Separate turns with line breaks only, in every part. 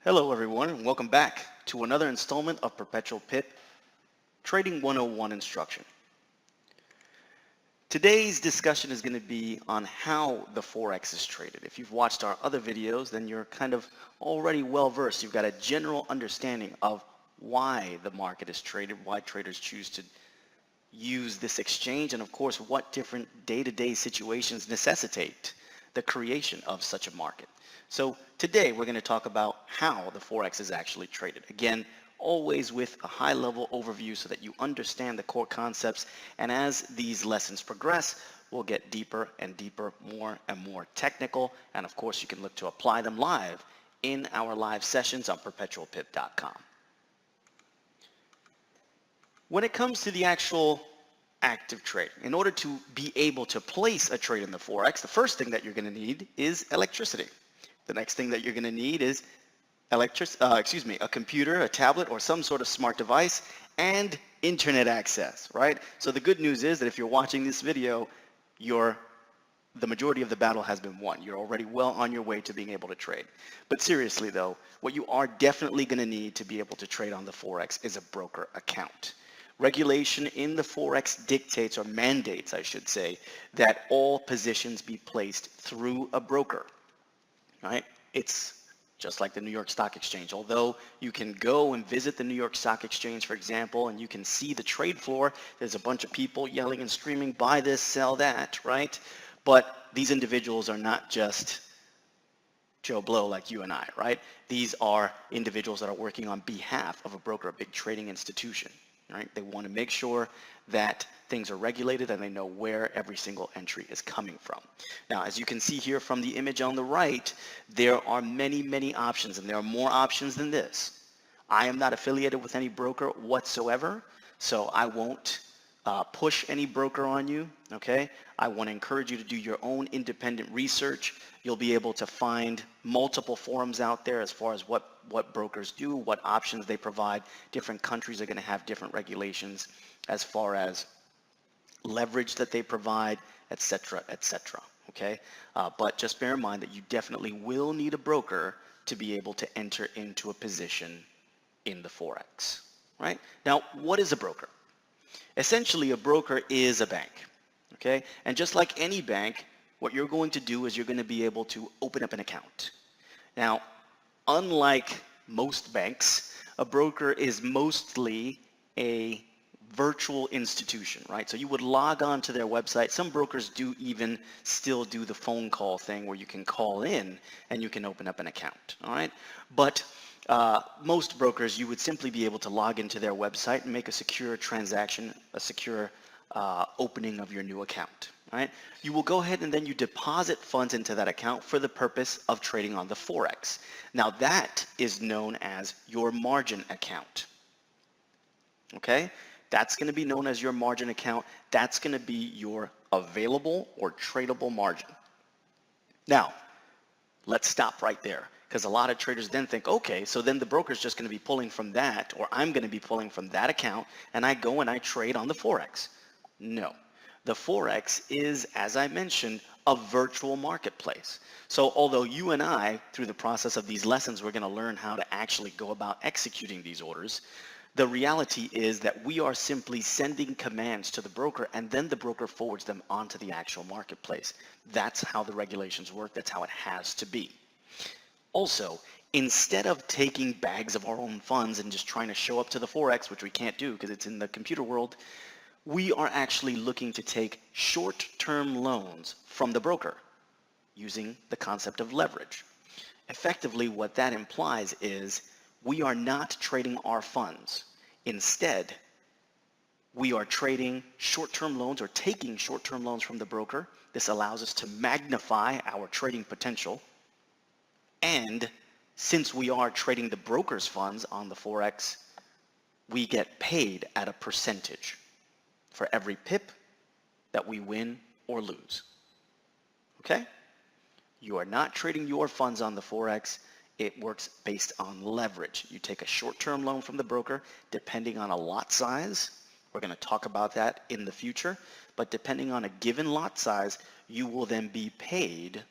Hello everyone and welcome back to another installment of Perpetual Pip Trading 101 instruction. Today's discussion is going to be on how the Forex is traded. If you've watched our other videos, then you're kind of already well versed. You've got a general understanding of why the market is traded, why traders choose to use this exchange, and of course what different day-to-day situations necessitate the creation of such a market. So today we're going to talk about how the Forex is actually traded. Again, always with a high-level overview so that you understand the core concepts, and as these lessons progress, we'll get deeper and deeper, more and more technical, and of course you can look to apply them live in our live sessions on perpetualpip.com. When it comes to the actual active trade, in order to be able to place a trade in the Forex, the first thing that you're going to need is electricity. The next thing that you're going to need is a computer, a tablet, or some sort of smart device, and internet access, right? So the good news is that if you're watching this video, the majority of the battle has been won. You're already well on your way to being able to trade. But seriously though, what you are definitely going to need to be able to trade on the Forex is a broker account. Regulation in the Forex dictates, or mandates I should say, that all positions be placed through a broker. Right? It's just like the New York Stock Exchange. Although you can go and visit the New York Stock Exchange, for example, and you can see the trade floor, there's a bunch of people yelling and screaming, buy this, sell that, right? But these individuals are not just Joe Blow like you and I, right? These are individuals that are working on behalf of a broker, a big trading institution, right? They want to make sure that things are regulated and they know where every single entry is coming from. Now, as you can see here from the image on the right, there are many, many options, and there are more options than this. I am not affiliated with any broker whatsoever, so I won't push any broker on you, okay? I want to encourage you to do your own independent research. You'll be able to find multiple forums out there as far as what brokers do, what options they provide. Different countries are going to have different regulations as far as leverage that they provide, etc., etc. Okay, but just bear in mind that you definitely will need a broker to be able to enter into a position in the Forex. Right now, what is a broker? Essentially, a broker is a bank. Okay, and just like any bank, what you're going to do is you're going to be able to open up an account. Now, unlike most banks, a broker is mostly a virtual institution, right? So you would log on to their website. Some brokers do even still do the phone call thing where you can call in and you can open up an account, all right? But most brokers, you would simply be able to log into their website and make a secure transaction, a secure opening of your new account, all right? You will go ahead and then you deposit funds into that account for the purpose of trading on the Forex. Now that is known as your margin account, okay? That's going to be known as your margin account. That's going to be your available or tradable margin. Now, let's stop right there, because a lot of traders then think, okay, so then the broker's just going to be pulling from that, or I'm going to be pulling from that account, and I go and I trade on the Forex. No. The Forex is, as I mentioned, a virtual marketplace. So although you and I, through the process of these lessons, we're going to learn how to actually go about executing these orders, the reality is that we are simply sending commands to the broker, and then the broker forwards them onto the actual marketplace. That's how the regulations work. That's how it has to be. Also, instead of taking bags of our own funds and just trying to show up to the Forex, which we can't do because it's in the computer world, we are actually looking to take short-term loans from the broker using the concept of leverage. Effectively, what that implies is we are not trading our funds. Instead, we are trading short-term loans or taking short-term loans from the broker. This allows us to magnify our trading potential. And since we are trading the broker's funds on the Forex, we get paid at a percentage for every pip that we win or lose. Okay? You are not trading your funds on the Forex. It works based on leverage. You take a short-term loan from the broker, depending on a lot size. We're going to talk about that in the future. But depending on a given lot size, you will then be paid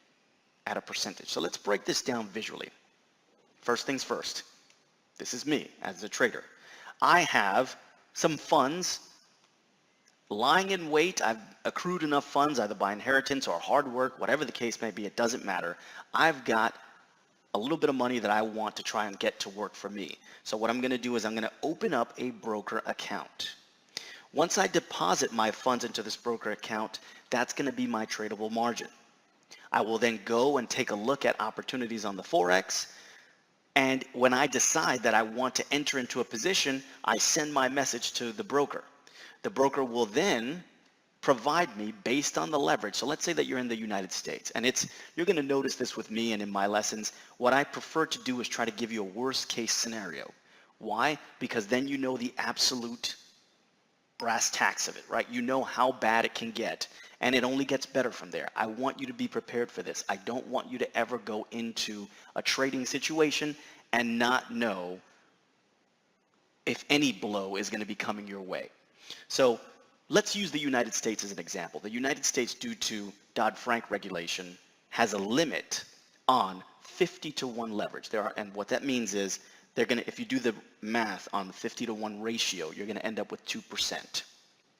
at a percentage. So let's break this down visually. First things first, this is me as a trader. I have some funds lying in wait. I've accrued enough funds either by inheritance or hard work, whatever the case may be, it doesn't matter. I've got a little bit of money that I want to try and get to work for me. So what I'm going to do is I'm going to open up a broker account. Once I deposit my funds into this broker account, that's going to be my tradable margin. I will then go and take a look at opportunities on the Forex. And when I decide that I want to enter into a position, I send my message to the broker. The broker will then provide me based on the leverage. So let's say that you're in the United States, and you're going to notice this with me and in my lessons. What I prefer to do is try to give you a worst case scenario. Why? Because then you know the absolute brass tacks of it, right? You know how bad it can get, and it only gets better from there. I want you to be prepared for this. I don't want you to ever go into a trading situation and not know if any blow is going to be coming your way. So let's use the United States as an example. The United States, due to Dodd-Frank regulation, has a limit on 50-to-1 leverage. And what that means is if you do the math on the 50-to-1 ratio, you're going to end up with 2%.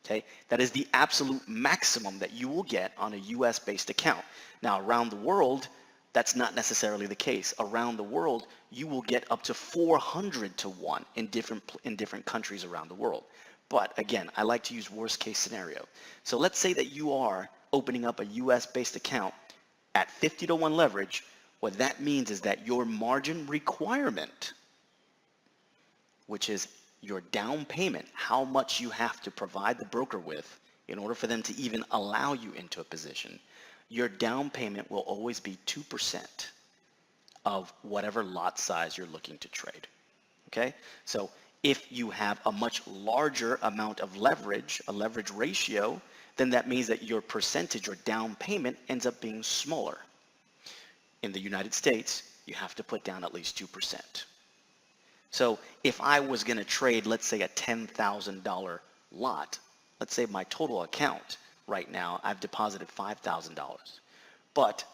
Okay, that is the absolute maximum that you will get on a US-based account. Now, around the world, that's not necessarily the case. Around the world, you will get up to 400-to-1 in different countries around the world. But again, I like to use worst case scenario. So let's say that you are opening up a US-based account at 50-to-1 leverage. What that means is that your margin requirement, which is your down payment, how much you have to provide the broker with in order for them to even allow you into a position, your down payment will always be 2% of whatever lot size you're looking to trade. Okay? So if you have a much larger amount of leverage, a leverage ratio, then that means that your percentage or down payment ends up being smaller. In the United States, you have to put down at least 2%. So if I was going to trade, let's say a $10,000 lot, let's say my total account right now, I've deposited $5,000. But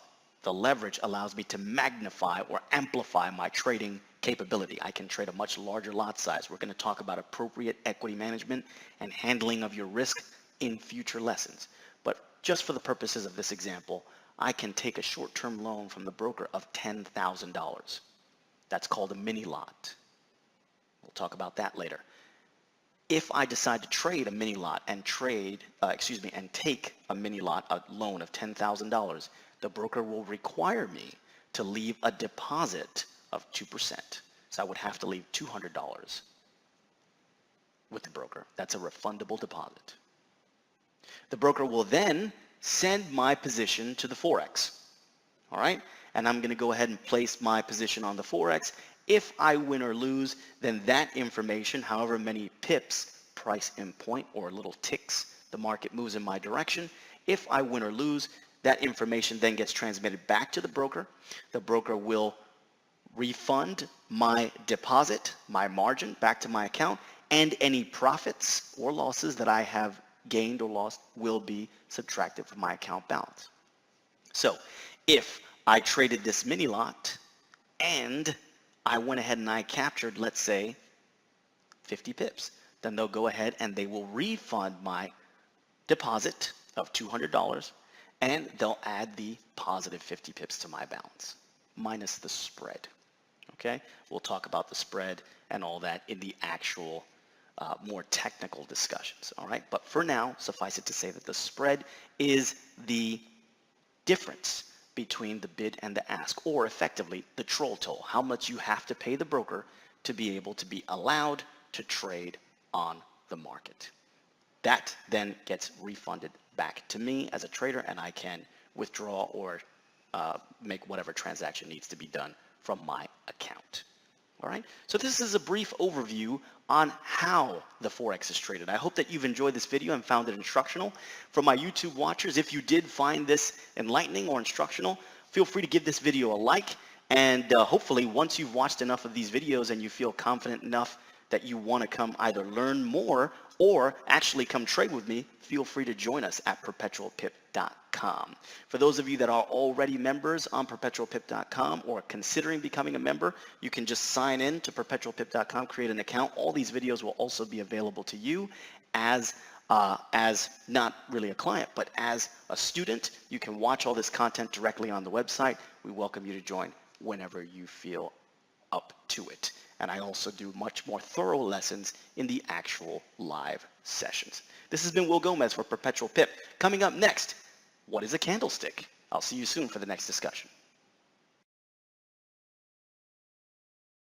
the leverage allows me to magnify or amplify my trading capability. I can trade a much larger lot size. We're going to talk about appropriate equity management and handling of your risk in future lessons. But just for the purposes of this example, I can take a short-term loan from the broker of $10,000. That's called a mini lot. We'll talk about that later. If I decide to trade a mini lot and and take a mini lot, a loan of $10,000, the broker will require me to leave a deposit of 2%. So I would have to leave $200 with the broker. That's a refundable deposit. The broker will then send my position to the Forex. All right? And I'm going to go ahead and place my position on the Forex. If I win or lose, then that information, however many pips, price in point, or little ticks, the market moves in my direction. If I win or lose, that information then gets transmitted back to the broker. The broker will refund my deposit, my margin, back to my account, and any profits or losses that I have gained or lost will be subtracted from my account balance. So if I traded this mini lot and I went ahead and I captured, let's say, 50 pips, then they'll go ahead and they will refund my deposit of $200 and they'll add the positive 50 pips to my balance, minus the spread. Okay? We'll talk about the spread and all that in the actual more technical discussions. All right? But for now, suffice it to say that the spread is the difference between the bid and the ask, or effectively the troll toll, how much you have to pay the broker to be able to be allowed to trade on the market. That then gets refunded back to me as a trader, and I can withdraw or make whatever transaction needs to be done from my account. All right, so this is a brief overview on how the Forex is traded. I hope that you've enjoyed this video and found it instructional. For my YouTube watchers, if you did find this enlightening or instructional, feel free to give this video a like, and hopefully once you've watched enough of these videos and you feel confident enough that you want to come either learn more or actually come trade with me, feel free to join us at Perpetual Pip perpetualpip.com. For those of you that are already members on perpetualpip.com or considering becoming a member, you can just sign in to perpetualpip.com, create an account. All these videos will also be available to you as not really a client, but as a student. You can watch all this content directly on the website. We welcome you to join whenever you feel up to it. And I also do much more thorough lessons in the actual live sessions. This has been Will Gomez for Perpetual Pip. Coming up next, what is a candlestick? I'll see you soon for the next discussion.